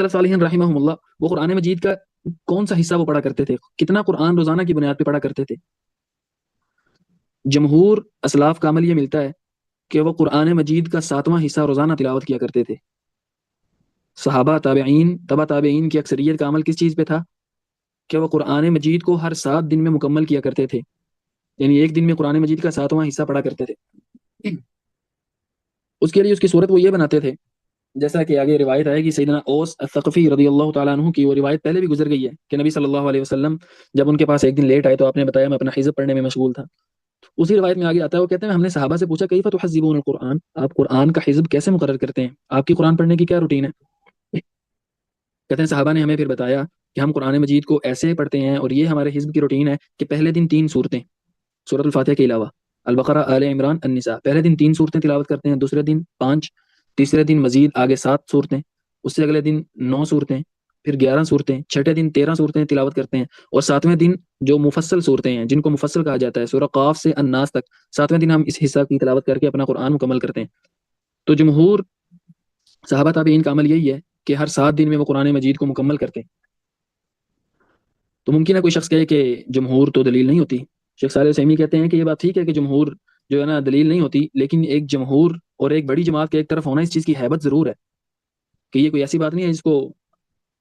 سلف صالحین رحمہم اللہ وہ قرآن مجید کا کون سا حصہ وہ پڑھا کرتے تھے، کتنا قرآن روزانہ کی بنیاد پہ پڑھا کرتے تھے؟ جمہور اسلاف کا عمل یہ ملتا ہے کہ وہ قرآن مجید کا 7واں حصہ روزانہ تلاوت کیا کرتے تھے۔ صحابہ، تابعین، تبع تابعین کی اکثریت کا عمل کس چیز پہ تھا کہ وہ قرآن مجید کو ہر 7 دن میں مکمل کیا کرتے تھے، یعنی ایک دن میں قرآن مجید کا 7واں حصہ پڑھا کرتے تھے۔ اس کے لیے اس کی صورت وہ یہ بناتے تھے، جیسا کہ آگے روایت آئے گی، سیدنا اوس الثقفی رضی اللہ تعالیٰ عنہ کی وہ روایت پہلے بھی گزر گئی ہے کہ نبی صلی اللہ علیہ وسلم جب ان کے پاس ایک دن لیٹ آئے تو آپ نے بتایا میں اپنا حزب پڑھنے میں مشغول تھا۔ اسی روایت میں آگے آتا ہے، وہ کہتے ہیں ہم نے صحابہ سے پوچھا کیف تحزبون القرآن، آپ قرآن کا حزب کیسے مقرر کرتے ہیں، آپ کی قرآن پڑھنے کی کیا روٹین ہے؟ کہتے ہیں صحابہ نے ہمیں پھر بتایا کہ ہم قرآن مجید کو ایسے پڑھتے ہیں اور یہ ہمارے حزب کی روٹین ہے کہ پہلے دن 3 صورتیں، سورۃ الفاتحہ کے علاوہ البقرہ، آل عمران، النساء، پہلے دن 3 صورتیں تلاوت کرتے ہیں، دوسرے دن 5، تیسرے دن مزید آگے 7 صورتیں، اس سے اگلے دن 9 صورتیں، پھر 11 صورتیں، چھٹے دن 13 صورتیں تلاوت کرتے ہیں، اور 7ویں دن جو مفصل صورتیں ہیں جن کو مفصل کہا جاتا ہے سورہ قاف سے الناس تک، 7ویں دن ہم اس حصہ کی تلاوت کر کے اپنا قرآن مکمل کرتے ہیں۔ تو جمہور صحابہ تابعین کا عمل یہی ہے کہ ہر 7 دن میں وہ قرآن مجید کو مکمل کرتے ہیں۔ تو ممکن ہے کوئی شخص کہے کہ جمہور تو دلیل نہیں ہوتی، شیخ صالح العثیمین کہتے ہیں کہ یہ بات ٹھیک ہے کہ جمہور جو ہے نا دلیل نہیں ہوتی، لیکن ایک جمہور اور ایک بڑی جماعت کے ایک طرف ہونا اس چیز کی ہیبت ضرور ہے، کہ یہ کوئی ایسی بات نہیں ہے جس کو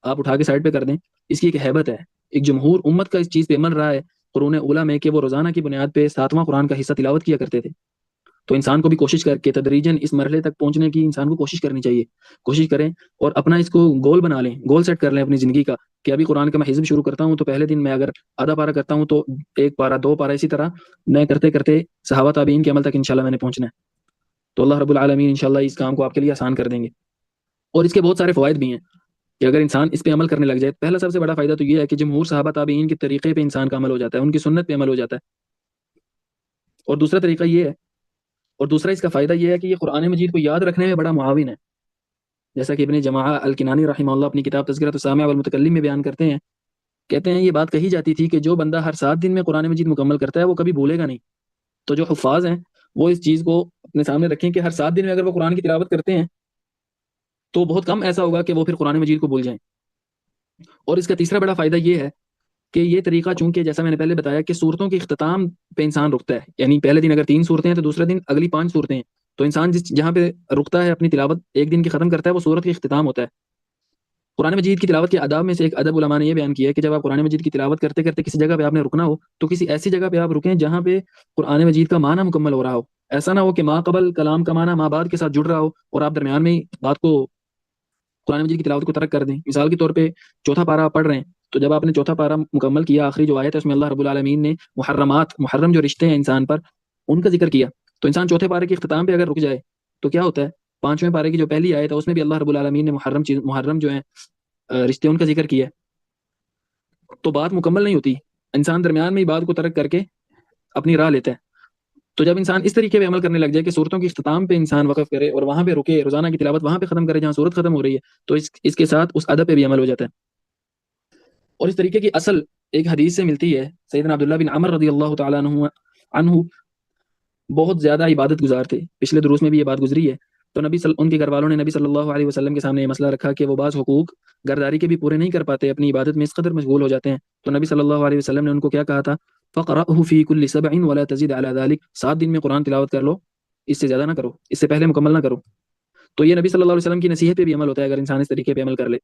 آپ اٹھا کے سائڈ پہ کر دیں، اس کی ایک ہیبت ہے۔ ایک جمہور امت کا اس چیز پہ عمل رہا ہے قرون اولیٰ میں کہ وہ روزانہ کی بنیاد پہ 7واں قرآن کا حصہ تلاوت کیا کرتے تھے۔ تو انسان کو بھی کوشش کر کے تدریجاً اس مرحلے تک پہنچنے کی انسان کو کوشش کرنی چاہیے، کوشش کریں اور اپنا اس کو گول بنا لیں، گول سیٹ کر لیں اپنی زندگی کا کہ ابھی قرآن کا میں حزب شروع کرتا ہوں تو پہلے دن میں اگر آدھا پارہ کرتا ہوں تو 1 پارہ 2 پارہ، اسی طرح میں کرتے کرتے صحابہ تابعین کے عمل تک انشاءاللہ میں نے پہنچنا ہے۔ تو اللہ رب العالمین انشاءاللہ اس کام کو آپ کے لیے آسان کر دیں گے، اور اس کے بہت سارے فوائد بھی ہیں کہ اگر انسان اس پہ عمل کرنے لگ جائے۔ پہلا سب سے بڑا فائدہ تو یہ ہے کہ جمہور صحابہ تابعین کے طریقے پہ انسان کا عمل ہو جاتا ہے، ان کی سنت پہ عمل ہو جاتا ہے۔ اور دوسرا طریقہ یہ ہے، اور دوسرا اس کا فائدہ یہ ہے کہ یہ قرآن مجید کو یاد رکھنے میں بڑا معاون ہے، جیسا کہ ابن جماعہ الکنانی رحمہ اللہ اپنی کتاب تذکرۃ السامع والمتکلم میں بیان کرتے ہیں، کہتے ہیں یہ بات کہی جاتی تھی کہ جو بندہ ہر 7 دن میں قرآن مجید مکمل کرتا ہے وہ کبھی بھولے گا نہیں۔ تو جو حفاظ ہیں وہ اس چیز کو اپنے سامنے رکھیں کہ ہر 7 دن میں اگر وہ قرآن کی تلاوت کرتے ہیں تو بہت کم ایسا ہوگا کہ وہ پھر قرآن مجید کو بھول جائیں۔ اور اس کا تیسرا بڑا فائدہ یہ ہے کہ یہ طریقہ چونکہ جیسا میں نے پہلے بتایا کہ صورتوں کے اختتام پہ انسان رکتا ہے، یعنی پہلے دن اگر 3 صورتیں ہیں تو دوسرے دن اگلی 5 صورتیں ہیں، تو انسان جہاں پہ رکتا ہے اپنی تلاوت ایک دن کی ختم کرتا ہے وہ صورت کا اختتام ہوتا ہے۔ قرآن مجید کی تلاوت کے آداب میں سے ایک ادب علماء نے یہ بیان کیا ہے کہ جب آپ قرآن مجید کی تلاوت کرتے کرتے کسی جگہ پہ آپ نے رکنا ہو تو کسی ایسی جگہ پہ آپ رکیں جہاں پہ قرآن مجید کا معنی مکمل ہو رہا ہو، ایسا نہ ہو کہ ما قبل کلام کا معنی ما بعد کے ساتھ جڑ رہا ہو اور آپ درمیان میں بات کو قرآن مجید کی تلاوت کو ترک کر دیں۔ مثال کے طور پہ چوتھا پارہ آپ پڑھ رہے ہیں تو جب آپ نے چوتھا پارہ مکمل کیا، آخری جو آیت ہے اس میں اللہ رب العالمین نے محرم جو رشتے ہیں انسان پر ان کا ذکر کیا، تو انسان چوتھے پارے کے اختتام پہ اگر رک جائے تو کیا ہوتا ہے، 5ویں پارے کی جو پہلی آیت ہے اس میں بھی اللہ رب العالمین نے محرم جو ہیں رشتے ان کا ذکر کیا ہے، تو بات مکمل نہیں ہوتی، انسان درمیان میں ہی بات کو ترک کر کے اپنی راہ لیتا ہے۔ تو جب انسان اس طریقے پہ عمل کرنے لگ جائے کہ صورتوں کے اختتام پہ انسان وقف کرے اور وہاں پہ رکے، روزانہ کی تلاوت وہاں پہ ختم کرے جہاں صورت ختم ہو رہی ہے، تو اس کے ساتھ اس ادب پہ بھی عمل ہو جاتا ہے۔ اور اس طریقے کی اصل ایک حدیث سے ملتی ہے، سیدنا عبداللہ بن عمر رضی اللہ تعالیٰ عنہ بہت زیادہ عبادت گزار تھے، پچھلے دروس میں بھی یہ بات گزری ہے۔ تو ان کے گھر والوں نے نبی صلی اللہ علیہ وسلم کے سامنے یہ مسئلہ رکھا کہ وہ بعض حقوق گھرداری کے بھی پورے نہیں کر پاتے، اپنی عبادت میں اس قدر مشغول ہو جاتے ہیں۔ تو نبی صلی اللہ علیہ وسلم نے ان کو کیا کہا تھا، فقرأه في كل 7 ولا تزد على ذلك، 7 دن میں قرآن تلاوت کر لو، اس سے زیادہ نہ کرو، اس سے پہلے مکمل نہ کرو۔ تو یہ نبی صلی اللہ علیہ وسلم کی نصیحت پہ بھی عمل ہوتا ہے اگر انسان اس طریقے پہ عمل کر لے۔